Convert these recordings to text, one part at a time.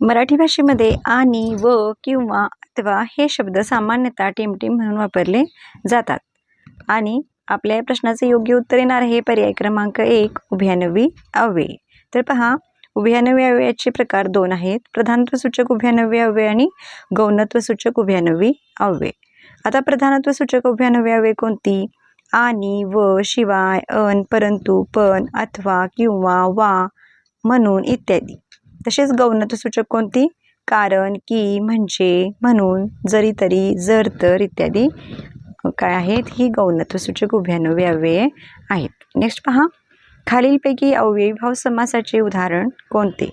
मराठी भाषेमध्ये आणि, व, किंवा, अथवा हे शब्द सामान्यतः टिमटिम म्हणून वापरले जातात. आणि आपल्या या प्रश्नाचे योग्य उत्तर येणार आहे पर्याय क्रमांक 1 उभयान्वयी अव्यय. तर पहा, उभयान्वयी अव्ययाचे प्रकार 2 आहेत. प्रधानत्वसूचक उभयान्वयी अव्यय आणि गौणत्वसूचक उभयान्वयी अव्यय. आता प्रधानत्वसूचक उभयान्वयी अव्यय कोणती? आणि, व, शिवाय, अन, परंतु, पण, अथवा, किंवा, वा, म्हणून इत्यादी. तसेच गौणत्वसूचक कोणती? कारण, की, म्हणजे, म्हणून, जरी, तरी, जर, तर इत्यादी काय आहेत? ही गौणत्वसूचक उभयान्वयी अव्यये आहेत. नेक्स्ट पहा, खालीलपैकी अव्ययीभाव समासाचे उदाहरण कोणते?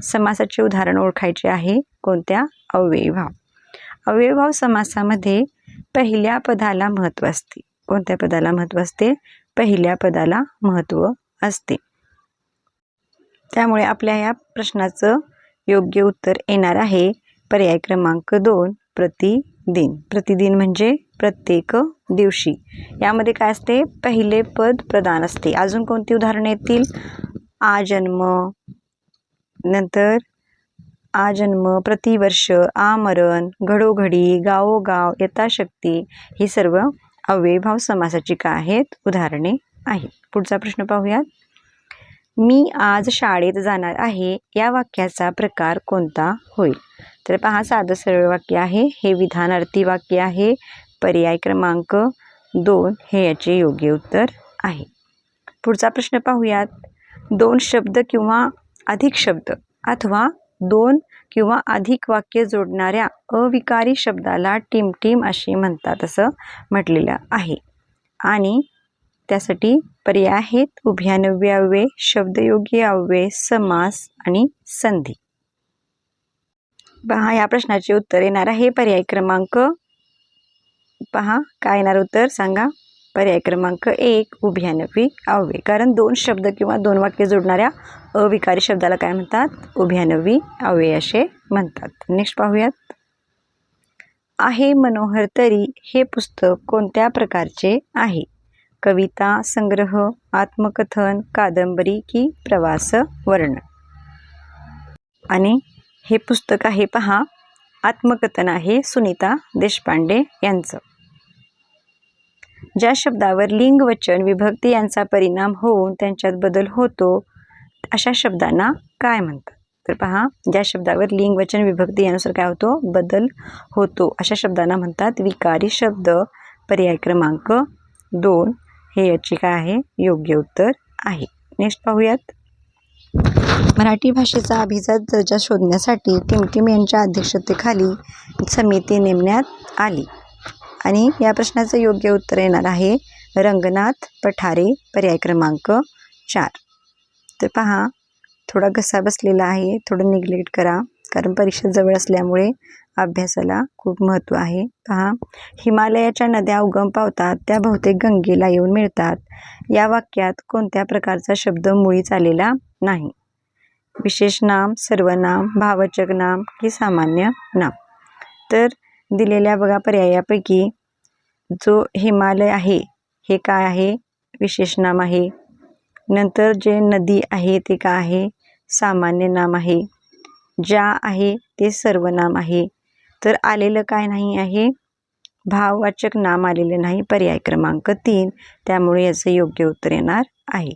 समासाचे उदाहरण ओळखायचे आहे. कोणत्या? अव्ययीभाव. अव्ययीभाव समासामध्ये पहिल्या पदाला महत्त्व असते. कोणत्या पदाला महत्त्व असते? पहिल्या पदाला महत्त्व असते. त्यामुळे आपल्या या प्रश्नाचं योग्य उत्तर येणार आहे पर्याय क्रमांक 2 प्रतिदिन. प्रतिदिन म्हणजे प्रत्येक दिवशी. यामध्ये काय असते? पहिले पद प्रधान असते. अजून कोणती उदाहरणे येतील? आजन्म, नंतर आजन्म, प्रतिवर्ष, आमरण, घडोघडी, गावोगाव, यथाशक्ती ही सर्व अव्ययीभाव समासाची काय आहेत? उदाहरणे आहेत. पुढचा प्रश्न पाहूयात. मी आज शाळेत जाणार आहे या वाक्याचा प्रकार कोणता होईल? तर पहा, साधं सरळ वाक्य आहे. हे विधानार्थी वाक्य आहे. पर्याय क्रमांक 2 हे याचे योग्य उत्तर आहे. पुढचा प्रश्न पाहूयात. 2 शब्द किंवा अधिक शब्द अथवा 2 किंवा अधिक वाक्य जोडणाऱ्या अविकारी शब्दाला टिमटिम असे म्हणतात असं म्हटलेलं आहे. आणि त्यासाठी पर्याय आहेत उभयान्वयी अव्यय, शब्दयोगी अव्यय, समास आणि संधी. पहा, या प्रश्नाचे उत्तर येणार आहे पर्याय क्रमांक, पहा काय येणार उत्तर सांगा. पर्याय क्रमांक 1 उभयान्वयी अव्यय. कारण 2 शब्द किंवा 2 वाक्य जोडणाऱ्या अविकारी शब्दाला काय म्हणतात? उभयान्वयी अव्यय असे म्हणतात. नेक्स्ट पाहूयात. आहे मनोहर तरी हे पुस्तक कोणत्या प्रकारचे आहे? कविता, संग्रह, आत्मकथन, कादंबरी की प्रवास वर्णन? आणि हे पुस्तक आहे पहा, आत्मकथन आहे, सुनीता देशपांडे यांचं. ज्या शब्दावर लिंग, वचन, विभक्ती यांचा परिणाम होऊन त्यांच्यात बदल होतो अशा शब्दांना काय म्हणतात? तर पहा, ज्या शब्दावर लिंग, वचन, विभक्ती यानुसार काय होतो? बदल होतो अशा शब्दांना म्हणतात विकारी शब्द. पर्याय क्रमांक 2 हे याचे काय आहे? योग्य उत्तर आहे. नेक्स्ट पाहूयात. मराठी भाषेचा अभिजात दर्जा शोधण्यासाठी टिमटिम यांच्या अध्यक्षतेखाली समिती नेमण्यात आली. आणि या प्रश्नाचं योग्य उत्तर येणार आहे रंगनाथ पठारे. पर्याय क्रमांक 4. तर पहा, थोडा घसा बसलेला आहे, थोडं निग्लेक्ट करा कारण परीक्षा जवळ असल्यामुळे अभ्यासाला खूप महत्त्व आहे. पहा, हिमालयाच्या नद्या उगम पावतात त्या बहुतेक गंगेला येऊन मिळतात. या वाक्यात कोणत्या प्रकारचा शब्द मुळीच आलेला नाही? विशेष नाम, सर्वनाम, भाववाचक नाम की सामान्य नाम? तर दिलेल्या बघा पर्यायापैकी जो हिमालय आहे हे काय आहे? विशेष नाम आहे. नंतर जे नदी आहे ते काय आहे? सामान्य नाम आहे. ज्या आहे ते सर्वनाम आहे. तर आलेलं काय नाही आहे? भाववाचक नाम आलेले नाही. पर्याय क्रमांक 3. त्यामुळे याचं योग्य उत्तर येणार आहे.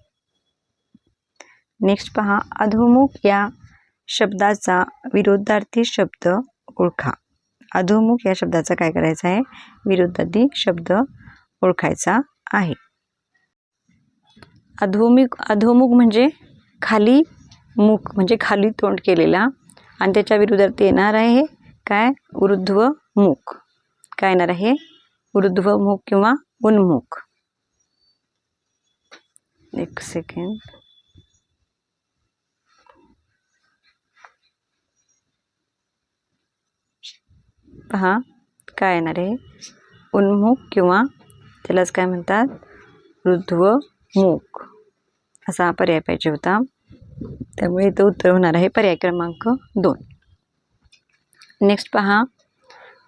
नेक्स्ट पहा, अधोमुख या शब्दाचा विरोधार्थी शब्द ओळखा. अधोमुख या शब्दाचा काय करायचा आहे? विरोधार्थी शब्द ओळखायचा आहे. अधोमुख म्हणजे खाली मुख म्हणजे खाली तोंड केलेला, आणि त्याच्या विरोधार्थी येणार आहे काय? ऊर्ध्वमुख. काय येणार आहे? ऊर्ध्वमुख किंवा उन्मुख. एक सेकंड. पहा, काय येणार आहे? उन्मुख किंवा त्यालाच काय म्हणतात? ऊर्ध्वमुख असा पर्याय पाहिजे होता. त्यामुळे इथं उत्तर होणार आहे पर्याय क्रमांक 2. नेक्स्ट पहा,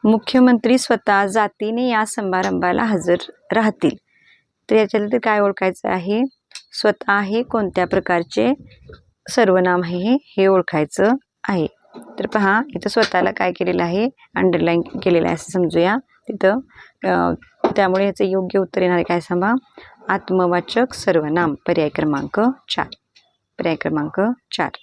मुख्यमंत्री स्वतः जातीने या समारंभाला हजर राहतील. तर याच्यात काय ओळखायचं आहे? स्वतः हे कोणत्या प्रकारचे सर्वनाम आहे हे ओळखायचं आहे. तर पहा इथं स्वतःला काय केलेलं आहे, अंडरलाईन केलेलं आहे असं समजूया तिथं. त्यामुळे याचं योग्य उत्तर येणार आहे काय सांगा, आत्मवाचक सर्वनाम पर्याय क्रमांक 4. पर्याय क्रमांक 4.